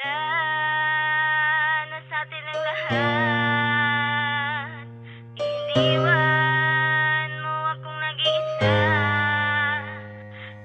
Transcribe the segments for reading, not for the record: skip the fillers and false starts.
Na sa atin ang lahat, iniwan mo akong nag-iisa.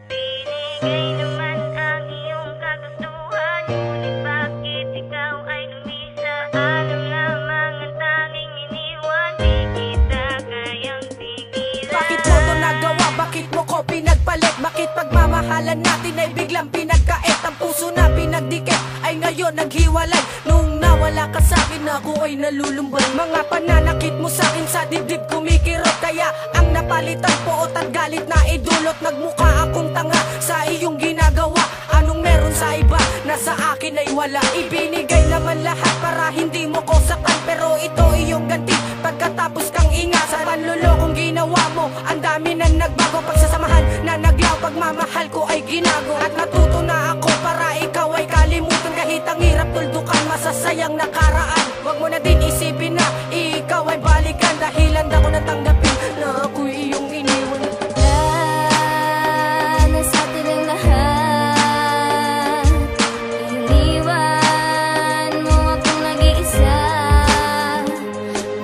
Binigay naman ang iyong kagustuhan, ngunit bakit ikaw ay lumisan? Alam lamang ang tanging iniwan, di kita kayang pigilan. Bakit mo to nagawa? Bakit mo ko pinagpalit? Bakit pagmamahalan natin ay biglang pinagkait? Ang puso na pinagdikit ay ngayon naghiwalay. Nung nawala ka sa'kin, ako ay nalulumbay. Mga pananakit mo sa'kin sa dibdib kumikirot, kaya ang napalitan poot at galit na idulot. Nagmukha akong tanga sa iyong ginagawa. Anong meron sa iba na sa akin ay wala? Ibinigay naman lahat para hindi mo ko saktan, pero ito iyong ganti pagkatapos kang inga. Sa panlulokong ginawa mo, ang dami na nagbago. Pagsasamahan na naglaw, pagmamahal ko ay ginago. At natuto na ako para ikaw ay kalimutan. Kahit ang hirap tuldukan, masasayang nakaraan. Huwag mo na din isipin na ikaw ay balikan, dahilan ako na tanggapin na ako'y iyong iniwan. Na sa atin ang lahat, iniwan mo akong nag-iisa.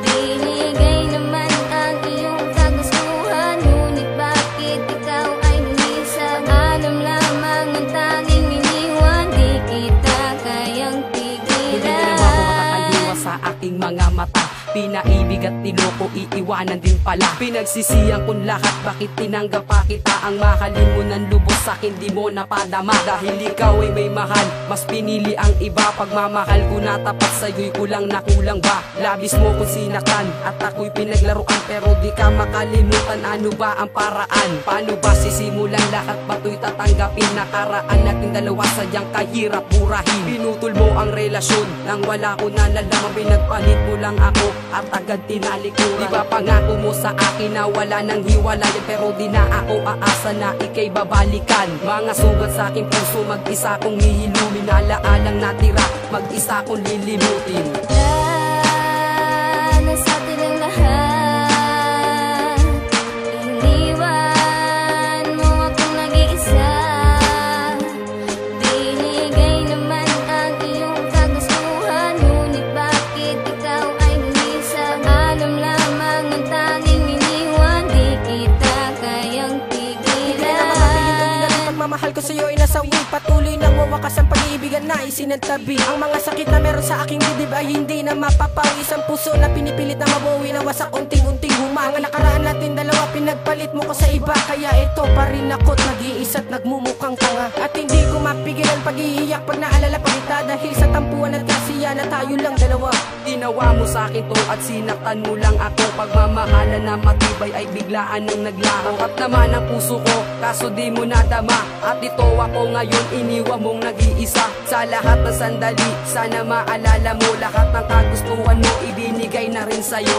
Binigay naman ang iyong kagustuhan, ngunit bakit ikaw ay lumisan? Alam lamang ang tanging iniwan, di kita kayang Hindi pigilan. na naman ako makakaliwa sa aking mga mata. Pinaibig at niloko, iiwanan din pala. Pinagsisiyan kong lahat, bakit tinanggap pa kita? Ang mahalin mo ng lubos sa'kin, di mo napadama. Dahil ikaw ay may mahal, mas pinili ang iba. Pagmamahal ko na tapat sa'yo'y kulang na kulang ba? Labis mo kong sinaktan at ako'y pinaglaruan, pero di ka makalimutan. Ano ba ang paraan? Paano ba sisimulan lahat? Bato'y tatanggapin? Nakaraan natin dalawa sadyang kahirap burahin. Pinutol mo ang relasyon nang wala ko na nalaman. Pinagpalit mo lang ako at agad tinalikuran. Di ba pangako mo sa akin na wala nang hiwalayan, pero di na ako aasa na ika'y babalikan. Mga sugat sa aking puso, mag-isa kong hihilumin. Alaalang natira, mag-isa kong lilimutin. Na sa atin ang lahat, iniwan mo akong nag-iisa. Binigay naman ang iyong kagustuhan, ngunit bakit ikaw ay lumisan? Alam lamang ang tanging iniwan, di kita kayang Hindi na naman mapigil tuloy na pagmamahal ko sa'yo ay nasawi. Patuloy na wawakas ang pag-iibigan na isinantabi. Ang mga sakit na meron sa aking dibdib ay hindi na mapapawi. Isang puso na pinipilit na mabuwi, na wasak unting-unting humanga. Nakaraan natin dalawa, pinagpalit mo ko sa iba, kaya ito pa rin ako't nag-iisa't nagmumukhang tanga. At hindi ko mapigil ang pag-iiyak pag naalala pa kita, dahil sa tampuan at kasiya na tayo lang dalawa. Ginawa mo sa akin to at sinaktan mo lang ako. Pagmamahalan na matibay ay biglaan nang naglaho. At naman ang puso ko, kaso di mo nadama. At ito ako ngayon, iniwan mong nag-iisa. Sa lahat ng sandali, sana maalala mo lahat ng kagustuhan mo, ibinigay na rin sa'yo.